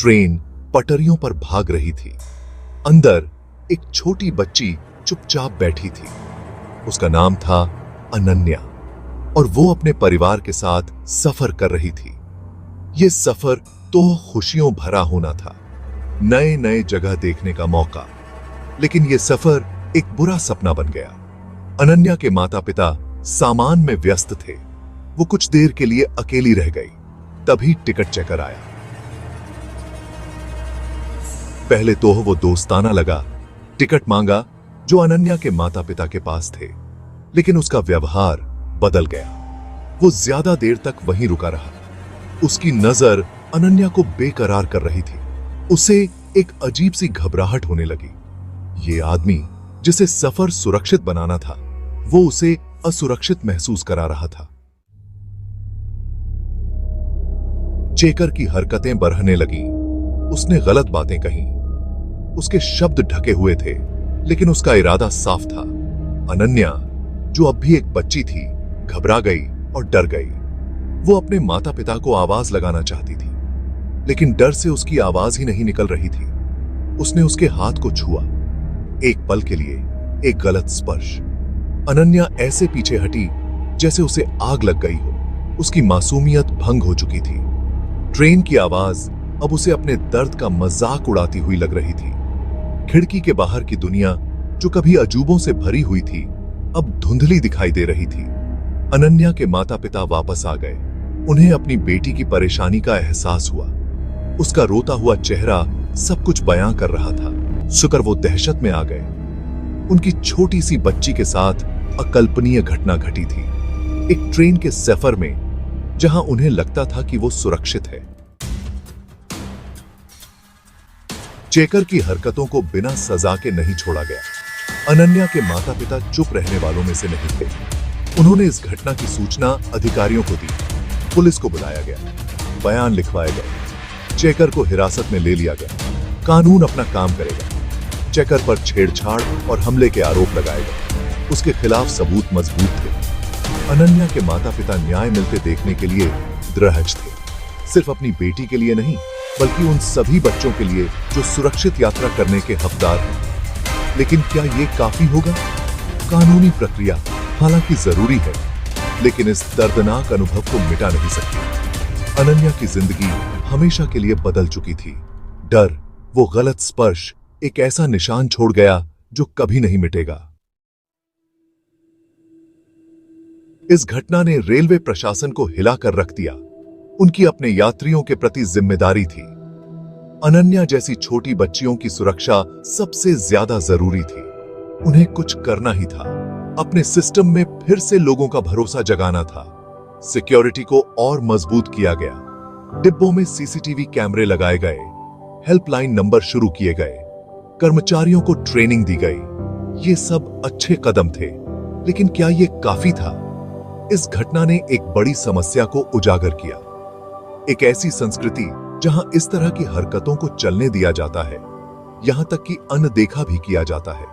Train पटरियों पर भाग रही थी। अंदर एक छोटी बच्ची चुपचाप बैठी थी। उसका नाम था अनन्या और वो अपने परिवार के साथ सफर कर रही थी। ये सफर तो खुशियों भरा होना था, नए नए जगह देखने का मौका। लेकिन ये सफर एक बुरा सपना बन गया। अनन्या के माता पिता सामान में व्यस्त थे। वो कुछ देर के लिए अकेली रह गई। तभी टिकट चेकर आया। पहले तो वो दोस्ताना लगा, टिकट मांगा जो अनन्या के माता पिता के पास थे। लेकिन उसका व्यवहार बदल गया। वो ज्यादा देर तक वहीं रुका रहा। उसकी नजर अनन्या को बेकरार कर रही थी। उसे एक अजीब सी घबराहट होने लगी। ये आदमी जिसे सफर सुरक्षित बनाना था, वो उसे असुरक्षित महसूस करा रहा था। चेकर की हरकतें बढ़ने लगी। उसने गलत बातें कही। उसके शब्द ढके हुए थे, लेकिन उसका इरादा साफ था। अनन्या, जो अब भी एक बच्ची थी, घबरा गई और डर गई। वो अपने माता पिता को आवाज लगाना चाहती थी, लेकिन डर से उसकी आवाज ही नहीं निकल रही थी। उसने उसके हाथ को छुआ। एक पल के लिए एक गलत स्पर्श। अनन्या ऐसे पीछे हटी जैसे उसे आग लग गई हो। उसकी मासूमियत भंग हो चुकी थी। ट्रेन की आवाज अब उसे अपने दर्द का मजाक उड़ाती हुई लग रही थी। खिड़की के बाहर की दुनिया, जो कभी अजूबों से भरी हुई थी, अब धुंधली दिखाई दे रही थी। अनन्या के माता पिता वापस आ गए। उन्हें अपनी बेटी की परेशानी का एहसास हुआ। उसका रोता हुआ चेहरा सब कुछ बयां कर रहा था। शुक्र वो दहशत में आ गए। उनकी छोटी सी बच्ची के साथ अकल्पनीय घटना घटी थी, एक ट्रेन के सफर में, जहां उन्हें लगता था कि वो सुरक्षित है। चेकर की हरकतों को बिना सजा के नहीं छोड़ा गया। अनन्या के माता पिता चुप रहने वालों में से नहीं थे। उन्होंने इस घटना की सूचना अधिकारियों को दी। पुलिस को बुलाया गया, बयान लिखवाए गए, चेकर को हिरासत में ले लिया गया। कानून अपना काम करेगा। चेकर पर छेड़छाड़ और हमले के आरोप लगाए गए। उसके खिलाफ सबूत मजबूत थे। अनन्या के माता पिता न्याय मिलते देखने के लिए दृढ़ थे, सिर्फ अपनी बेटी के लिए नहीं, बल्कि उन सभी बच्चों के लिए जो सुरक्षित यात्रा करने के हकदार हैं। लेकिन क्या यह काफी होगा? कानूनी प्रक्रिया हालांकि जरूरी है, लेकिन इस दर्दनाक अनुभव को मिटा नहीं सकती। अनन्या की जिंदगी हमेशा के लिए बदल चुकी थी। डर, वो गलत स्पर्श एक ऐसा निशान छोड़ गया जो कभी नहीं मिटेगा। इस घटना ने रेलवे प्रशासन को हिलाकर रख दिया। उनकी अपने यात्रियों के प्रति जिम्मेदारी थी। अनन्या जैसी छोटी बच्चियों की सुरक्षा सबसे ज्यादा जरूरी थी। उन्हें कुछ करना ही था। अपने सिस्टम में फिर से लोगों का भरोसा जगाना था। सिक्योरिटी को और मजबूत किया गया। डिब्बों में सीसीटीवी कैमरे लगाए गए, हेल्पलाइन नंबर शुरू किए गए, कर्मचारियों को ट्रेनिंग दी गई। ये सब अच्छे कदम थे, लेकिन क्या ये काफी था? इस घटना ने एक बड़ी समस्या को उजागर किया। एक ऐसी संस्कृति जहां इस तरह की हरकतों को चलने दिया जाता है, यहां तक कि अनदेखा भी किया जाता है।